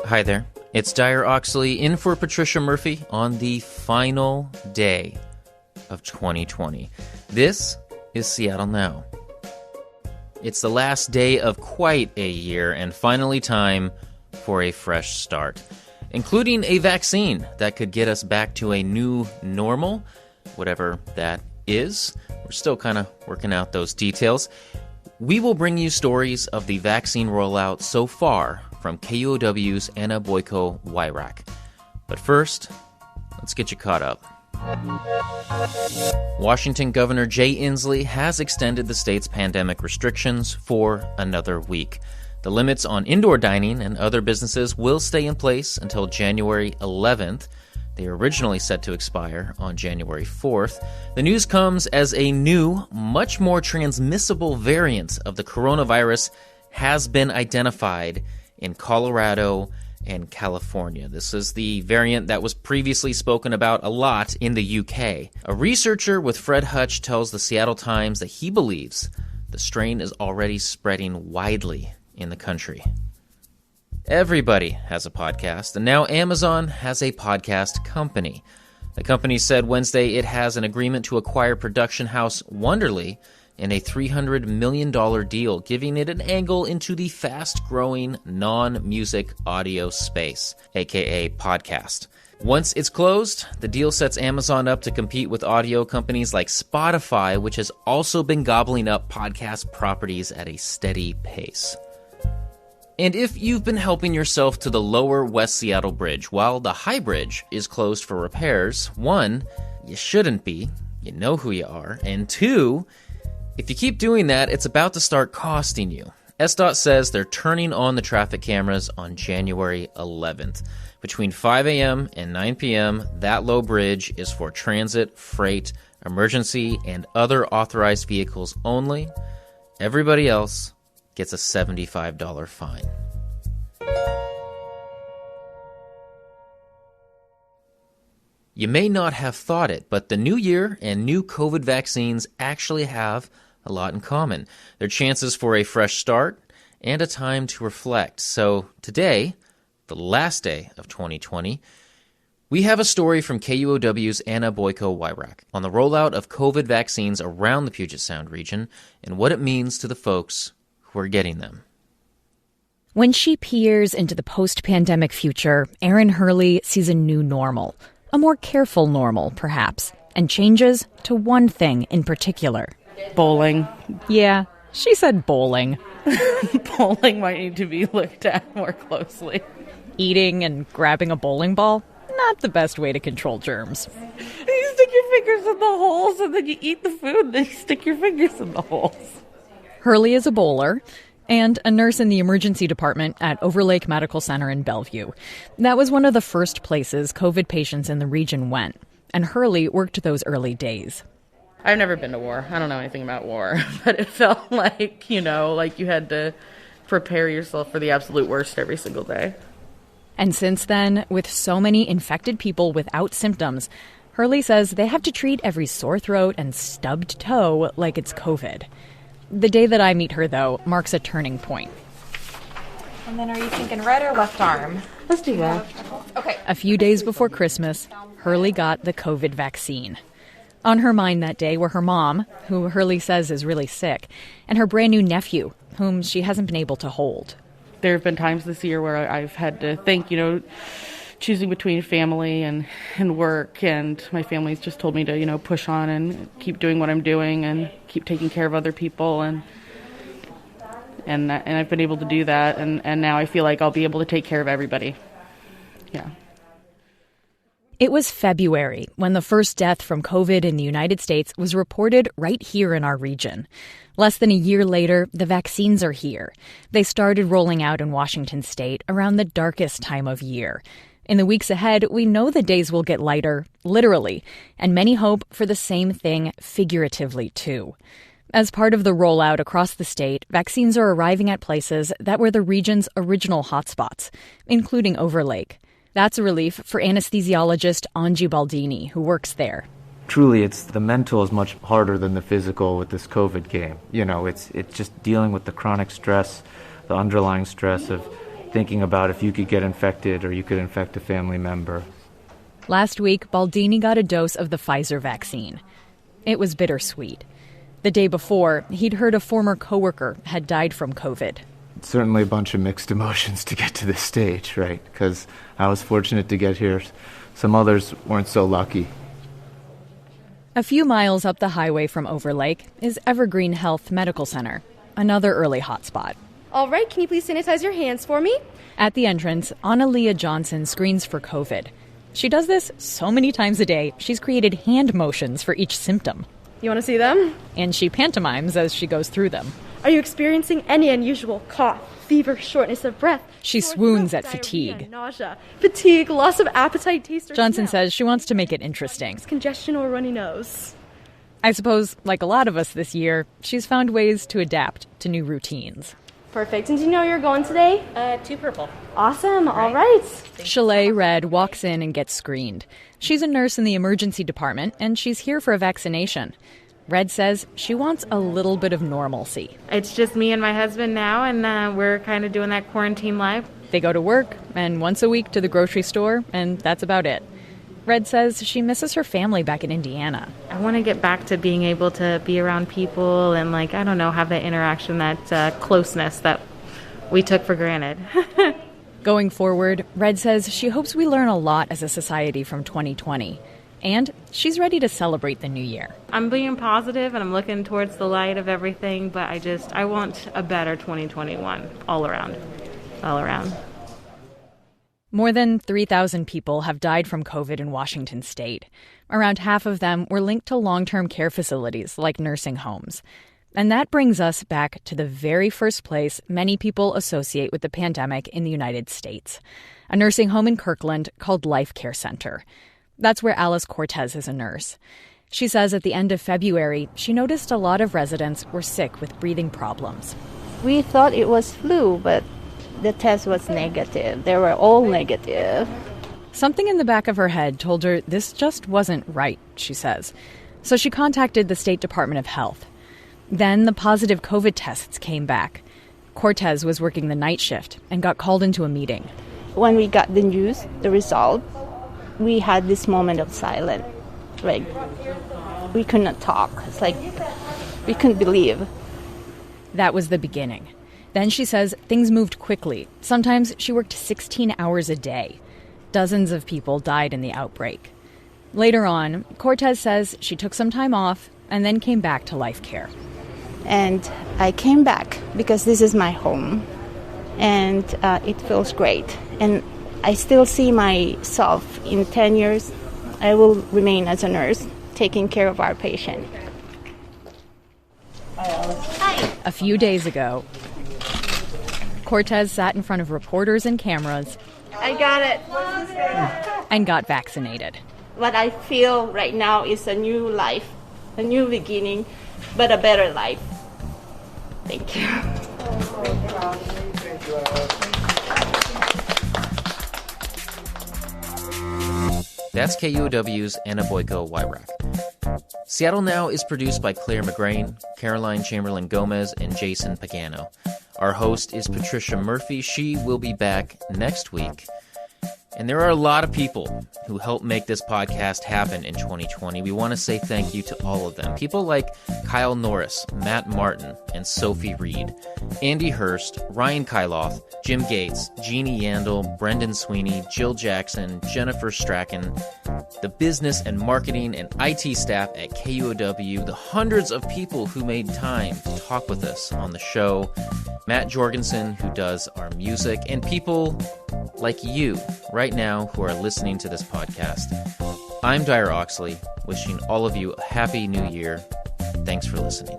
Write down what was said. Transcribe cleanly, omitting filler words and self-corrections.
Hi there. It's Dyer Oxley in for Patricia Murphy on the final day of 2020. This is Seattle Now. It's the last day of quite a year and finally time for a fresh start, including a vaccine that could get us back to a new normal, whatever that is. We're still kind of working out those details. We will bring you stories of the vaccine rollout so far from KUOW's Anna Boiko-Weyrauch. But first, let's get you caught up. Washington Governor Jay Inslee has extended the state's pandemic restrictions for another week. The limits on indoor dining and other businesses will stay in place until January 11th. They were originally set to expire on January 4th. The news comes as a new, much more transmissible variant of the coronavirus has been identified in Colorado and California. This is the variant that was previously spoken about a lot in the UK. A researcher with Fred Hutch tells the Seattle Times that he believes the strain is already spreading widely in the country. Everybody has a podcast, and now Amazon has a podcast company. The company said Wednesday it has an agreement to acquire production house Wonderly in a $300 million deal, giving it an angle into the fast-growing non-music audio space, aka podcast. Once it's closed, the deal sets Amazon up to compete with audio companies like Spotify, which has also been gobbling up podcast properties at a steady pace. And if you've been helping yourself to the lower West Seattle Bridge while the High Bridge is closed for repairs, one, you shouldn't be, you know who you are, and two, if you keep doing that, it's about to start costing you. SDOT says they're turning on the traffic cameras on January 11th. Between 5 a.m. and 9 p.m., that low bridge is for transit, freight, emergency, and other authorized vehicles only. Everybody else gets a $75 fine. You may not have thought it, but the new year and new COVID vaccines actually have a lot in common. They're chances for a fresh start and a time to reflect. So today, the last day of 2020, we have a story from KUOW's Anna Boiko-Weyrauch on the rollout of COVID vaccines around the Puget Sound region and what it means to the folks who are getting them. When she peers into the post-pandemic future, Erin Hurley sees a new normal, a more careful normal, perhaps, and changes to one thing in particular. Bowling. Yeah, she said bowling. Bowling might need to be looked at more closely. Eating and grabbing a bowling ball? Not the best way to control germs. You stick your fingers in the holes and then you eat the food, then you stick your fingers in the holes. Hurley is a bowler and a nurse in the emergency department at Overlake Medical Center in Bellevue. That was one of the first places COVID patients in the region went, and Hurley worked those early days. I've never been to war. I don't know anything about war, but it felt like, like you had to prepare yourself for the absolute worst every single day. And since then, with so many infected people without symptoms, Hurley says they have to treat every sore throat and stubbed toe like it's COVID. The day that I meet her, though, marks a turning point. And then are you thinking right or left arm? Let's do that. Okay. A few days before Christmas, Hurley got the COVID vaccine. On her mind that day were her mom, who Hurley says is really sick, and her brand new nephew, whom she hasn't been able to hold. There have been times this year where I've had to think, choosing between family and work, and my family's just told me to, push on and keep doing what I'm doing and keep taking care of other people, and I've been able to do that, and now I feel like I'll be able to take care of everybody. Yeah. It was February when the first death from COVID in the United States was reported right here in our region. Less than a year later, the vaccines are here. They started rolling out in Washington state around the darkest time of year. In the weeks ahead, we know the days will get lighter, literally, and many hope for the same thing figuratively, too. As part of the rollout across the state, vaccines are arriving at places that were the region's original hotspots, including Overlake. That's a relief for anesthesiologist Angie Baldini, who works there. Truly, it's the mental is much harder than the physical with this COVID game. It's just dealing with the chronic stress, the underlying stress of thinking about if you could get infected or you could infect a family member. Last week, Baldini got a dose of the Pfizer vaccine. It was bittersweet. The day before, he'd heard a former coworker had died from COVID. It's certainly a bunch of mixed emotions to get to this stage, right? Because I was fortunate to get here. Some others weren't so lucky. A few miles up the highway from Overlake is Evergreen Health Medical Center, another early hotspot. All right, can you please sanitize your hands for me? At the entrance, Annaleah Johnson screens for COVID. She does this so many times a day, she's created hand motions for each symptom. You want to see them? And she pantomimes as she goes through them. Are you experiencing any unusual cough, fever, shortness of breath? She swoons at fatigue. Diarrhea, nausea, fatigue, loss of appetite, taste, or Johnson smell. says she wants to make it interesting. Congestion or runny nose. I suppose, like a lot of us this year, she's found ways to adapt to new routines. Perfect. And do you know where you're going today? To Purple. Awesome. All right. Chalet Red walks in and gets screened. She's a nurse in the emergency department, and she's here for a vaccination. Red says she wants a little bit of normalcy. It's just me and my husband now, and we're kind of doing that quarantine life. They go to work and once a week to the grocery store, and that's about it. Red says she misses her family back in Indiana. I want to get back to being able to be around people and, have that interaction, that closeness that we took for granted. Going forward, Red says she hopes we learn a lot as a society from 2020. And she's ready to celebrate the new year. I'm being positive and I'm looking towards the light of everything, but I want a better 2021 all around. More than 3,000 people have died from COVID in Washington state. Around half of them were linked to long-term care facilities like nursing homes. And that brings us back to the very first place many people associate with the pandemic in the United States, a nursing home in Kirkland called Life Care Center. That's where Alice Cortez is a nurse. She says at the end of February, she noticed a lot of residents were sick with breathing problems. We thought it was flu, but the test was negative. They were all negative. Something in the back of her head told her this just wasn't right, she says. So she contacted the State Department of Health. Then the positive COVID tests came back. Cortez was working the night shift and got called into a meeting. When we got the news, the result, we had this moment of silence. Like, we could not talk. It's like we couldn't believe. That was the beginning. Then she says things moved quickly. Sometimes she worked 16 hours a day. Dozens of people died in the outbreak. Later on, Cortez says she took some time off and then came back to Life Care. And I came back because this is my home. And it feels great. And I still see myself in 10 years. I will remain as a nurse, taking care of our patient. Hi. A few days ago, Cortez sat in front of reporters and cameras. I got it. And got vaccinated. What I feel right now is a new life, a new beginning, but a better life. Thank you. That's KUOW's Anna Boiko-Weyrauch. Seattle Now is produced by Clare McGrane, Caroline Chamberlain Gomez, and Jason Pagano. Our host is Patricia Murphy. She will be back next week. And there are a lot of people who helped make this podcast happen in 2020. We want to say thank you to all of them. People like Kyle Norris, Matt Martin, and Sophie Reed. Andy Hurst, Ryan Kyloff, Jim Gates, Jeannie Yandel, Brendan Sweeney, Jill Jackson, Jennifer Strachan, the business and marketing and IT staff at KUOW, the hundreds of people who made time to talk with us on the show, Matt Jorgensen, who does our music, and people like you right now who are listening to this podcast. I'm Dyer Oxley, wishing all of you a happy new year. Thanks for listening.